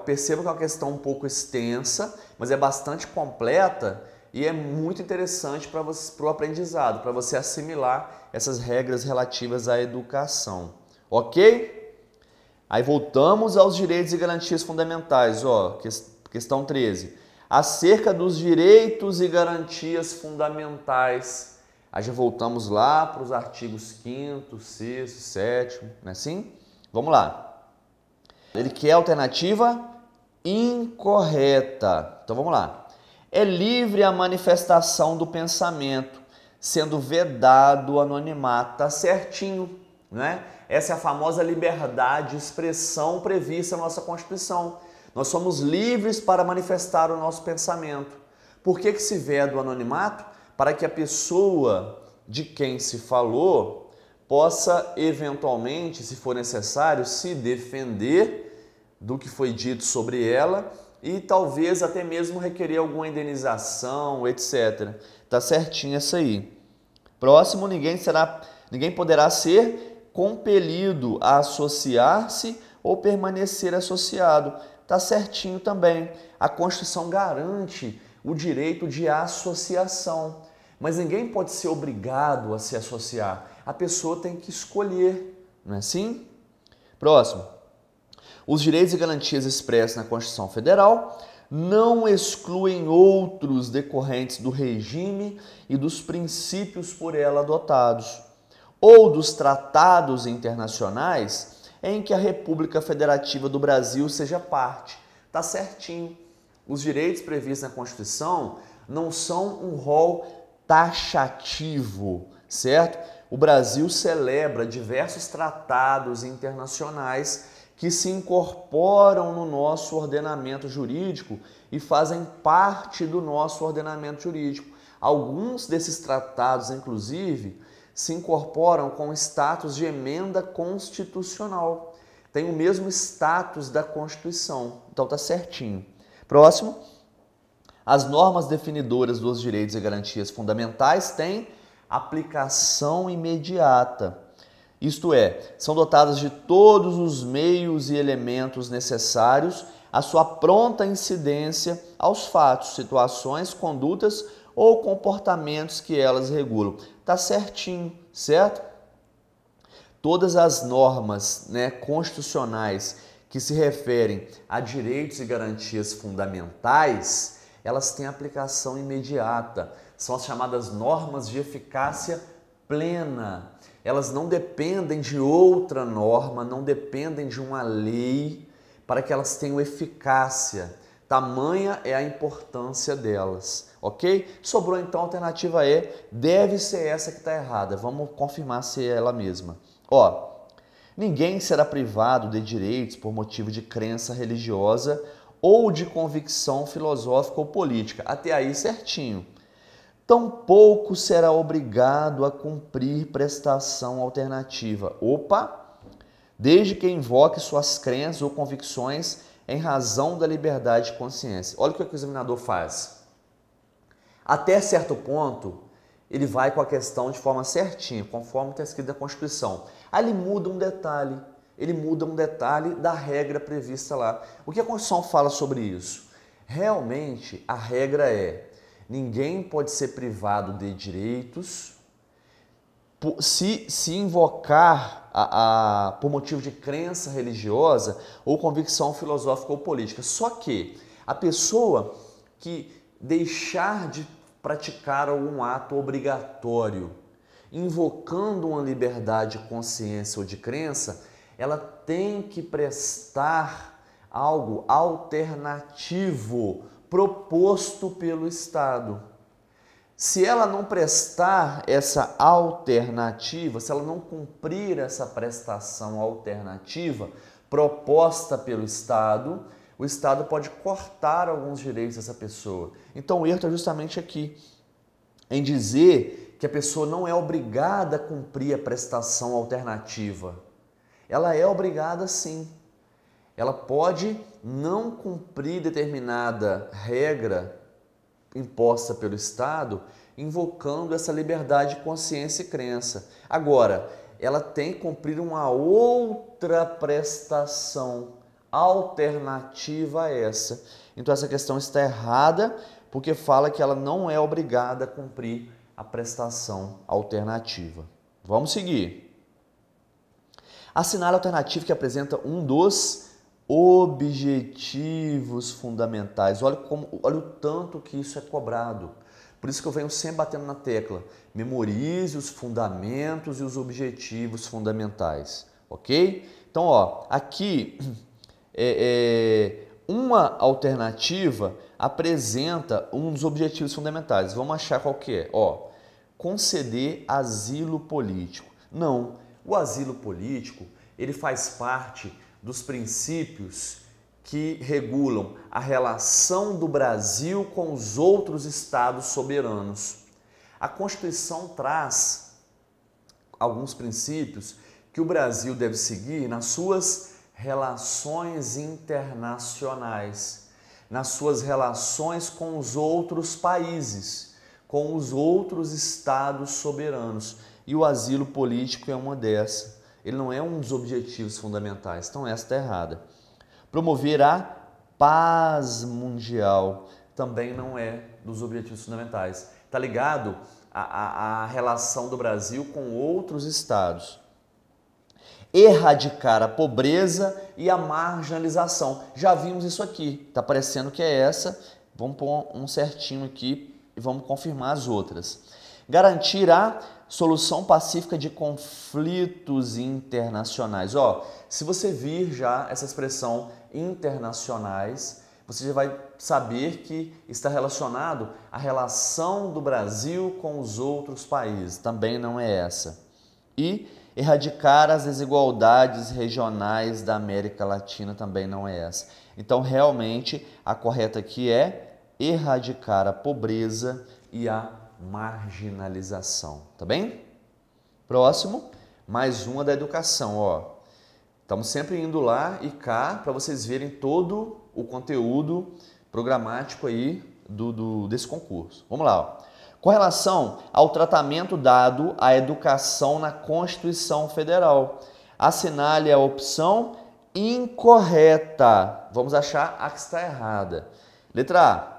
Perceba que é uma questão um pouco extensa, mas é bastante completa e é muito interessante para o aprendizado, para você assimilar essas regras relativas à educação. Ok? Aí voltamos aos direitos e garantias fundamentais. Ó, questão 13. Acerca dos direitos e garantias fundamentais. Aí já voltamos lá para os artigos 5º, 6º, 7º, não é assim? Vamos lá. Ele quer a alternativa incorreta. Então vamos lá. É livre a manifestação do pensamento, sendo vedado o anonimato. Tá certinho, né? Essa é a famosa liberdade de expressão prevista na nossa Constituição. Nós somos livres para manifestar o nosso pensamento. Por que se veda o anonimato? Para que a pessoa de quem se falou possa eventualmente, se for necessário, se defender do que foi dito sobre ela e talvez até mesmo requerer alguma indenização, etc. Tá certinho essa aí. Próximo, ninguém poderá ser compelido a associar-se ou permanecer associado. Tá certinho também. A Constituição garante o direito de associação, mas ninguém pode ser obrigado a se associar. A pessoa tem que escolher, não é assim? Próximo. Os direitos e garantias expressos na Constituição Federal não excluem outros decorrentes do regime e dos princípios por ela adotados, ou dos tratados internacionais em que a República Federativa do Brasil seja parte. Tá certinho. Os direitos previstos na Constituição não são um rol taxativo, certo? O Brasil celebra diversos tratados internacionais que se incorporam no nosso ordenamento jurídico e fazem parte do nosso ordenamento jurídico. Alguns desses tratados, inclusive, se incorporam com status de emenda constitucional. Tem o mesmo status da Constituição. Então tá certinho. Próximo. As normas definidoras dos direitos e garantias fundamentais têm aplicação imediata. Isto é, são dotadas de todos os meios e elementos necessários à sua pronta incidência aos fatos, situações, condutas ou comportamentos que elas regulam. Tá certinho, certo? Todas as normas, constitucionais que se referem a direitos e garantias fundamentais, elas têm aplicação imediata. São as chamadas normas de eficácia plena. Elas não dependem de outra norma, não dependem de uma lei para que elas tenham eficácia. Tamanha é a importância delas, ok? Sobrou então a alternativa E, deve ser essa que está errada. Vamos confirmar se é ela mesma. Ó, ninguém será privado de direitos por motivo de crença religiosa ou de convicção filosófica ou política. Até aí certinho. Tampouco será obrigado a cumprir prestação alternativa. Opa! Desde que invoque suas crenças ou convicções em razão da liberdade de consciência. Olha o que o examinador faz. Até certo ponto, ele vai com a questão de forma certinha, conforme está escrito na Constituição. Aí ele muda um detalhe. Ele muda um detalhe da regra prevista lá. O que a Constituição fala sobre isso? Realmente, a regra é: ninguém pode ser privado de direitos se invocar por motivo de crença religiosa ou convicção filosófica ou política. Só que a pessoa que deixar de praticar algum ato obrigatório, invocando uma liberdade de consciência ou de crença, ela tem que prestar algo alternativo proposto pelo Estado. Se ela não prestar essa alternativa, se ela não cumprir essa prestação alternativa proposta pelo Estado, o Estado pode cortar alguns direitos dessa pessoa. Então o erro está justamente aqui, em dizer que a pessoa não é obrigada a cumprir a prestação alternativa. ela é obrigada sim. Ela pode não cumprir determinada regra imposta pelo Estado, invocando essa liberdade de consciência e crença. Agora, ela tem que cumprir uma outra prestação alternativa a essa. Então essa questão está errada, porque fala que ela não é obrigada a cumprir a prestação alternativa. Vamos seguir. Assinale a alternativa que apresenta um dos objetivos fundamentais. Olha o tanto que isso é cobrado. Por isso que eu venho sempre batendo na tecla. Memorize os fundamentos e os objetivos fundamentais, ok? Então, ó, aqui uma alternativa apresenta um dos objetivos fundamentais. Vamos achar qual que é? Ó, conceder asilo político. Não, o asilo político, ele faz parte dos princípios que regulam a relação do Brasil com os outros estados soberanos. A Constituição traz alguns princípios que o Brasil deve seguir nas suas relações internacionais, nas suas relações com os outros países, com os outros estados soberanos. E o asilo político é uma dessas. Ele não é um dos objetivos fundamentais, então essa está errada. Promover a paz mundial também não é dos objetivos fundamentais. Está ligado à relação do Brasil com outros estados. Erradicar a pobreza e a marginalização. Já vimos isso aqui, está parecendo que é essa. Vamos pôr um certinho aqui e vamos confirmar as outras. Garantir a solução pacífica de conflitos internacionais. Ó, se você vir já essa expressão internacionais, você já vai saber que está relacionado à relação do Brasil com os outros países. Também não é essa. E erradicar as desigualdades regionais da América Latina também não é essa. Então, realmente, a correta aqui é erradicar a pobreza e a marginalização, tá bem? Próximo, mais uma da educação, ó. Estamos sempre indo lá e cá para vocês verem todo o conteúdo programático aí desse concurso. Vamos lá, ó. Com relação ao tratamento dado à educação na Constituição Federal, assinale a opção incorreta. Vamos achar a que está errada. Letra A.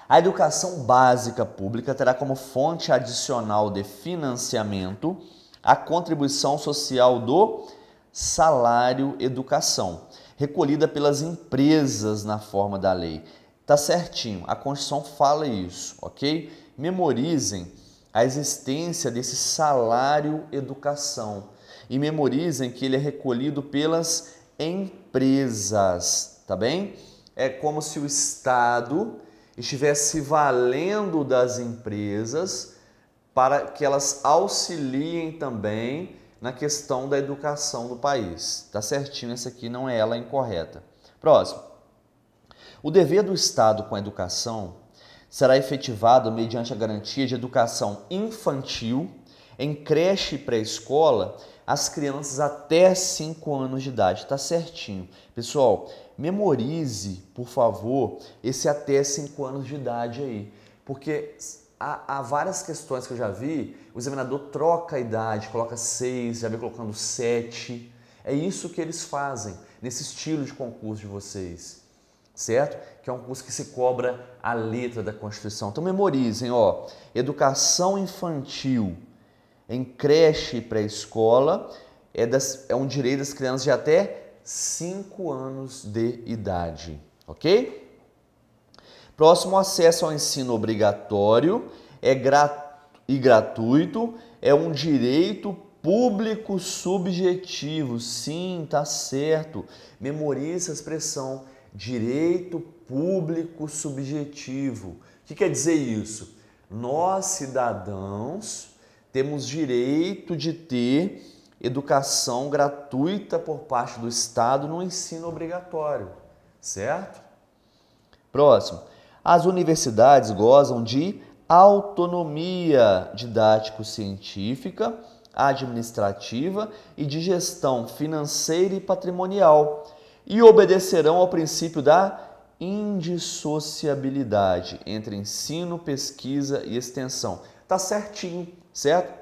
A educação básica pública terá como fonte adicional de financiamento a contribuição social do salário educação, recolhida pelas empresas na forma da lei. Tá certinho, a Constituição fala isso, ok? Memorizem a existência desse salário educação e memorizem que ele é recolhido pelas empresas, tá bem? É como se o Estado estivesse valendo das empresas para que elas auxiliem também na questão da educação do país. Tá certinho, essa aqui não é ela incorreta. Próximo. O dever do Estado com a educação será efetivado mediante a garantia de educação infantil em creche e pré-escola às crianças até 5 anos de idade. Tá certinho. Pessoal, memorize, por favor, esse até 5 anos de idade aí, porque há várias questões que eu já vi, o examinador troca a idade, coloca 6, já vem colocando 7. É isso que eles fazem nesse estilo de concurso de vocês, certo? Que é um concurso que se cobra a letra da Constituição. Então memorizem, ó, educação infantil em creche e pré-escola é um direito das crianças de até 5 anos de idade, ok? Próximo, acesso ao ensino obrigatório e gratuito é um direito público subjetivo. Sim, tá certo. Memorize essa expressão, direito público subjetivo. O que quer dizer isso? Nós, cidadãos, temos direito de ter educação gratuita por parte do Estado no ensino obrigatório, certo? Próximo. As universidades gozam de autonomia didático-científica administrativa e de gestão financeira e patrimonial e obedecerão ao princípio da indissociabilidade entre ensino, pesquisa e extensão. Tá certinho, certo?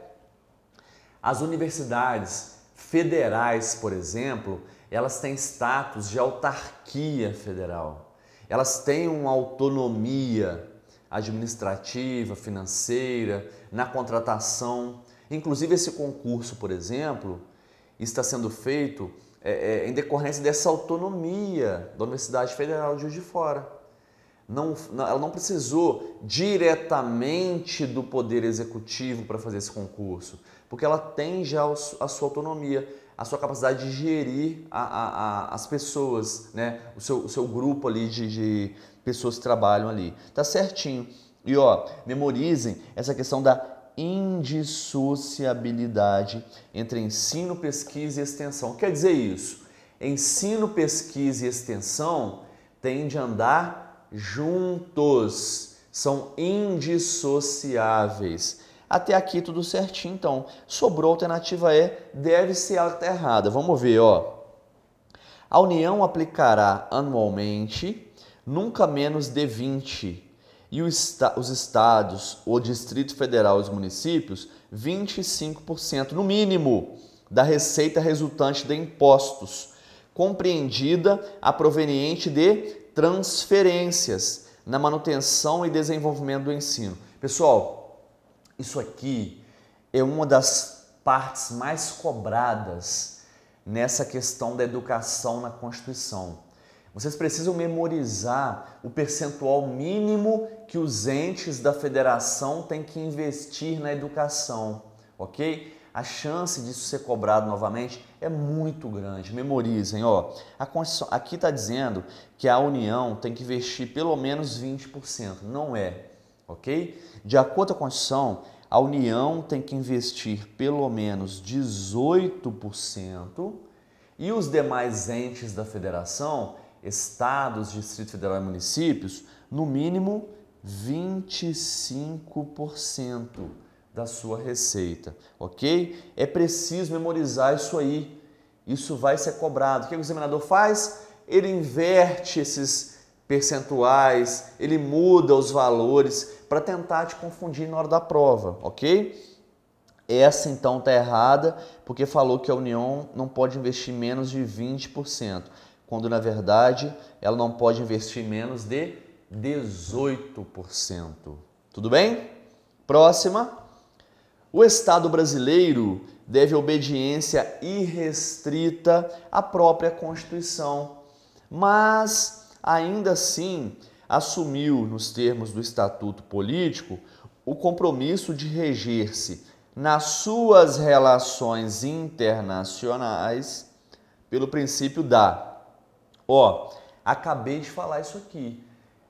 As universidades federais, por exemplo, elas têm status de autarquia federal. Elas têm uma autonomia administrativa, financeira, na contratação. Inclusive esse concurso, por exemplo, está sendo feito em decorrência dessa autonomia da Universidade Federal de Juiz de Fora. Ela não precisou diretamente do Poder Executivo para fazer esse concurso, porque ela tem já a sua autonomia, a sua capacidade de gerir as pessoas, né? o seu grupo ali de pessoas que trabalham ali. Tá certinho. E memorizem essa questão da indissociabilidade entre ensino, pesquisa e extensão. Quer dizer isso? Ensino, pesquisa e extensão têm de andar juntos, são indissociáveis. Até aqui tudo certinho, então. Sobrou a alternativa E, deve ser ela que está errada. Vamos ver, A União aplicará anualmente nunca menos de 20 e os estados, o Distrito Federal e os municípios, 25% no mínimo da receita resultante de impostos, compreendida a proveniente de transferências na manutenção e desenvolvimento do ensino. Pessoal, isso aqui é uma das partes mais cobradas nessa questão da educação na Constituição. Vocês precisam memorizar o percentual mínimo que os entes da federação têm que investir na educação, ok? A chance disso ser cobrado novamente é muito grande. Memorizem, A Constituição aqui está dizendo que a União tem que investir pelo menos 20%. Não é, ok? De acordo com a Constituição, a União tem que investir pelo menos 18% e os demais entes da federação, estados, Distrito Federal e municípios, no mínimo 25% da sua receita, ok? É preciso memorizar isso aí. Isso vai ser cobrado. O que o examinador faz? Ele inverte esses percentuais, ele muda os valores para tentar te confundir na hora da prova, ok? Essa então está errada porque falou que a União não pode investir menos de 20%, quando na verdade ela não pode investir menos de 18%. Tudo bem? Próxima. O Estado brasileiro deve obediência irrestrita à própria Constituição, mas ainda assim assumiu, nos termos do Estatuto Político, o compromisso de reger-se nas suas relações internacionais pelo princípio da... acabei de falar isso aqui,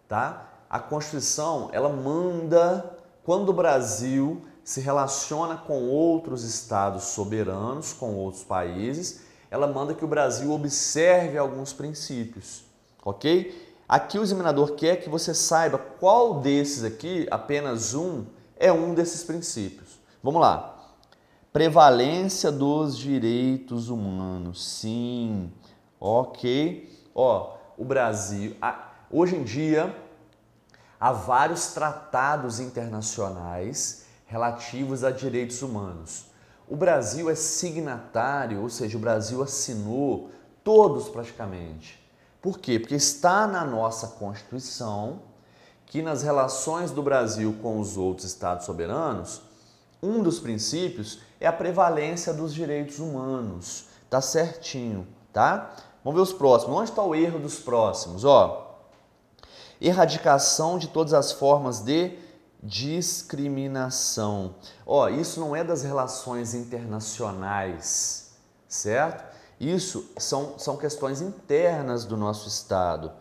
tá? A Constituição, ela manda, quando o Brasil se relaciona com outros estados soberanos, com outros países, ela manda que o Brasil observe alguns princípios, ok? Aqui o examinador quer que você saiba qual desses aqui, apenas um, é um desses princípios. Vamos lá. Prevalência dos direitos humanos. Sim, ok. O Brasil, hoje em dia, há vários tratados internacionais relativos a direitos humanos. O Brasil é signatário, ou seja, o Brasil assinou todos praticamente. Por quê? Porque está na nossa Constituição que nas relações do Brasil com os outros estados soberanos, um dos princípios é a prevalência dos direitos humanos. Tá certinho, tá? Vamos ver os próximos. Onde está o erro dos próximos? Erradicação de todas as formas de discriminação. Isso não é das relações internacionais, certo? Isso são questões internas do nosso Estado.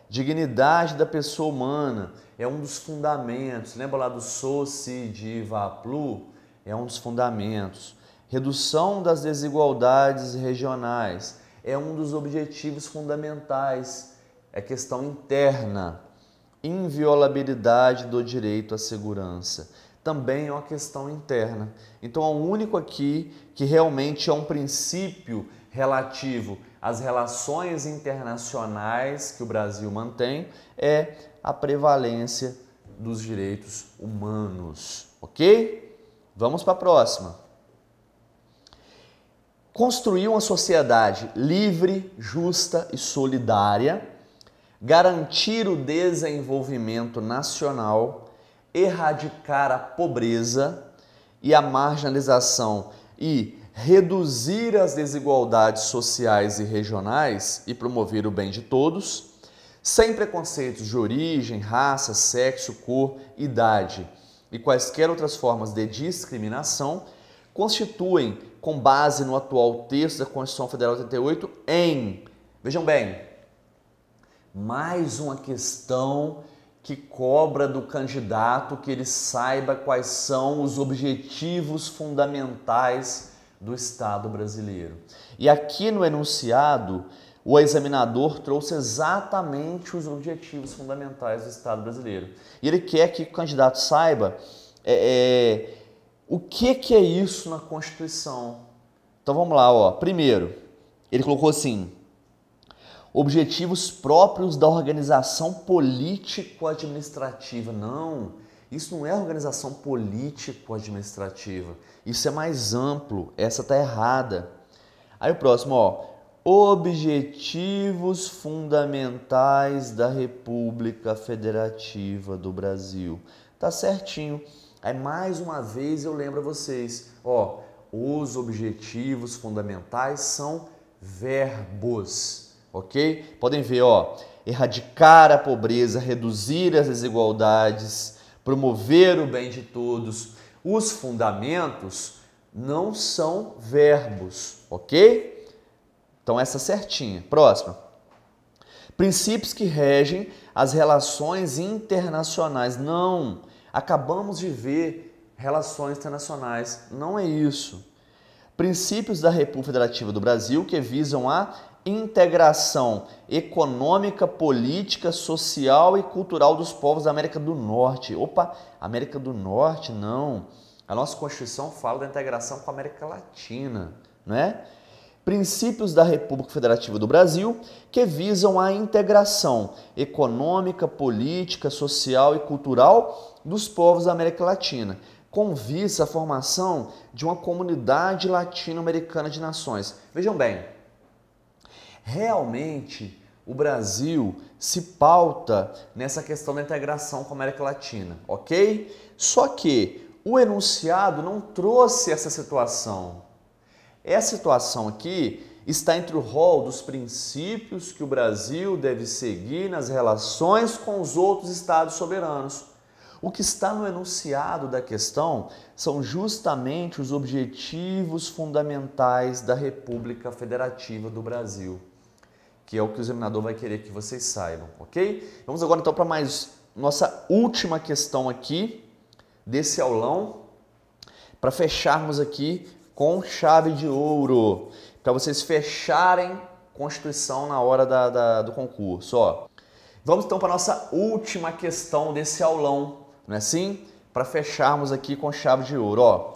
Dignidade da pessoa humana é um dos fundamentos. Lembra lá do Soci Diva Plu? É um dos fundamentos. Redução das desigualdades regionais é um dos objetivos fundamentais. É questão interna. Inviolabilidade do direito à segurança também é uma questão interna. Então, o único aqui que realmente é um princípio relativo às relações internacionais que o Brasil mantém é a prevalência dos direitos humanos, ok? Vamos para a próxima. Construir uma sociedade livre, justa e solidária, garantir o desenvolvimento nacional, erradicar a pobreza e a marginalização e reduzir as desigualdades sociais e regionais e promover o bem de todos, sem preconceitos de origem, raça, sexo, cor, idade e quaisquer outras formas de discriminação, constituem, com base no atual texto da Constituição Federal de 88, vejam bem, mais uma questão que cobra do candidato que ele saiba quais são os objetivos fundamentais do Estado brasileiro. E aqui no enunciado, o examinador trouxe exatamente os objetivos fundamentais do Estado brasileiro. E ele quer que o candidato saiba o que é isso na Constituição. Então vamos lá, ó. Primeiro, ele colocou assim: objetivos próprios da organização político-administrativa. Não, isso não é organização político-administrativa. Isso é mais amplo. Essa tá errada. Aí o próximo, ó. Objetivos fundamentais da República Federativa do Brasil. Tá certinho. Aí mais uma vez eu lembro a vocês, ó, os objetivos fundamentais são verbos. Ok? Podem ver, ó, erradicar a pobreza, reduzir as desigualdades, promover o bem de todos. Os fundamentos não são verbos, ok? Então essa certinha. Próxima. Princípios que regem as relações internacionais. Não, acabamos de ver relações internacionais. Não é isso. Princípios da República Federativa do Brasil que visam a integração econômica, política, social e cultural dos povos da América do Norte. Opa, América do Norte, não. A nossa Constituição fala da integração com a América Latina, não é? Princípios da República Federativa do Brasil que visam a integração econômica, política, social e cultural dos povos da América Latina, com vista à formação de uma comunidade latino-americana de nações. Vejam bem, realmente o Brasil se pauta nessa questão da integração com a América Latina, ok? Só que o enunciado não trouxe essa situação. Essa situação aqui está entre o rol dos princípios que o Brasil deve seguir nas relações com os outros estados soberanos. O que está no enunciado da questão são justamente os objetivos fundamentais da República Federativa do Brasil, que é o que o examinador vai querer que vocês saibam, ok? Vamos agora então para mais nossa última questão aqui desse aulão, para fecharmos aqui com chave de ouro, para vocês fecharem Constituição na hora do concurso. Ó. Vamos então para a nossa última questão desse aulão, não é assim? Para fecharmos aqui com chave de ouro. Ó.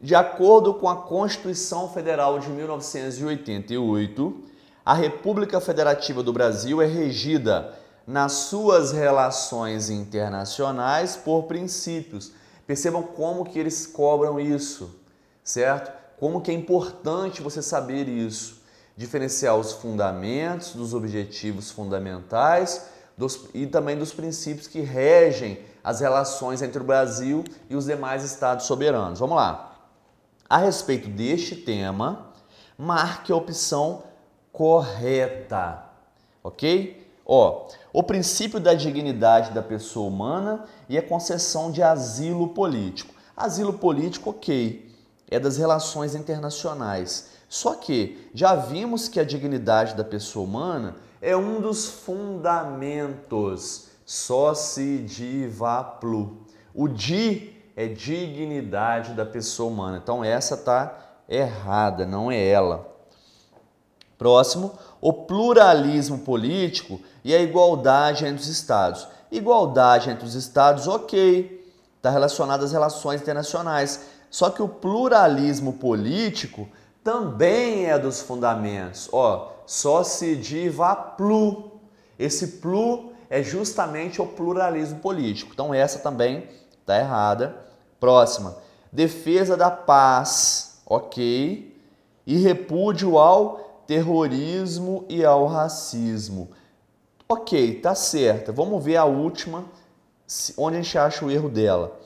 De acordo com a Constituição Federal de 1988, a República Federativa do Brasil é regida nas suas relações internacionais por princípios. Percebam como que eles cobram isso, certo? Como que é importante você saber isso. Diferenciar os fundamentos dos objetivos fundamentais e também dos princípios que regem as relações entre o Brasil e os demais estados soberanos. Vamos lá. A respeito deste tema, marque a opção correta, ok? Ó, o princípio da dignidade da pessoa humana e a concessão de asilo político. Asilo político, ok, é das relações internacionais. Só que já vimos que a dignidade da pessoa humana é um dos fundamentos. Só se di va plu. O di é dignidade da pessoa humana. Então essa tá errada, não é ela. Próximo, o pluralismo político e a igualdade entre os estados. Igualdade entre os estados, ok. está relacionado às relações internacionais. Só que o pluralismo político também é dos fundamentos. Ó, soci diva plu. Esse plu é justamente o pluralismo político. Então essa também está errada. Próxima. Defesa da paz. Ok. E repúdio ao terrorismo e ao racismo. Ok, tá certa. Vamos ver a última, onde a gente acha o erro dela.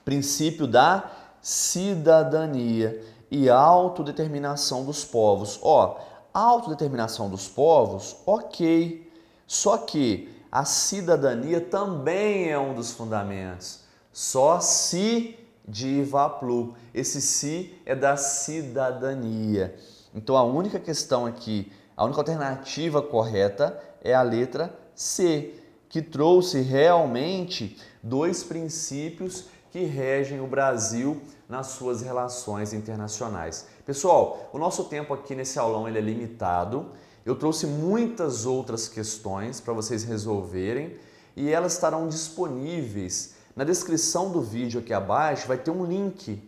Princípio da cidadania e autodeterminação dos povos. Ó, autodeterminação dos povos, ok. Só que a cidadania também é um dos fundamentos. Só se diva plu. Esse si é da cidadania. Então a única questão aqui, a única alternativa correta é a letra C, que trouxe realmente dois princípios que regem o Brasil nas suas relações internacionais. Pessoal, o nosso tempo aqui nesse aulão ele é limitado. Eu trouxe muitas outras questões para vocês resolverem e elas estarão disponíveis na descrição do vídeo aqui abaixo. Vai ter um link.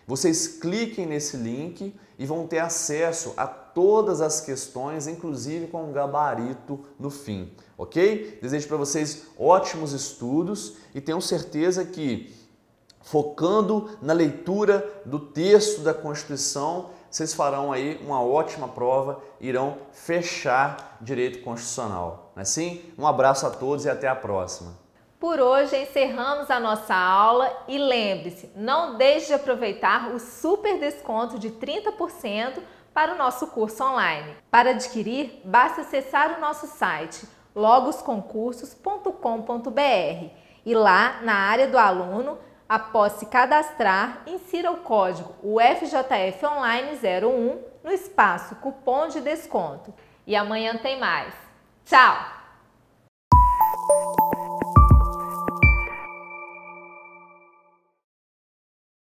Vocês cliquem nesse link e vão ter acesso a todas as questões, inclusive com um gabarito no fim, ok? Desejo para vocês ótimos estudos e tenho certeza que, focando na leitura do texto da Constituição, vocês farão aí uma ótima prova e irão fechar direito constitucional. Não é assim? Um abraço a todos e até a próxima. Por hoje encerramos a nossa aula e lembre-se, não deixe de aproveitar o super desconto de 30% para o nosso curso online. Para adquirir, basta acessar o nosso site logosconcursos.com.br e lá na área do aluno, após se cadastrar, insira o código UFJF Online 01 no espaço cupom de desconto. E amanhã tem mais. Tchau!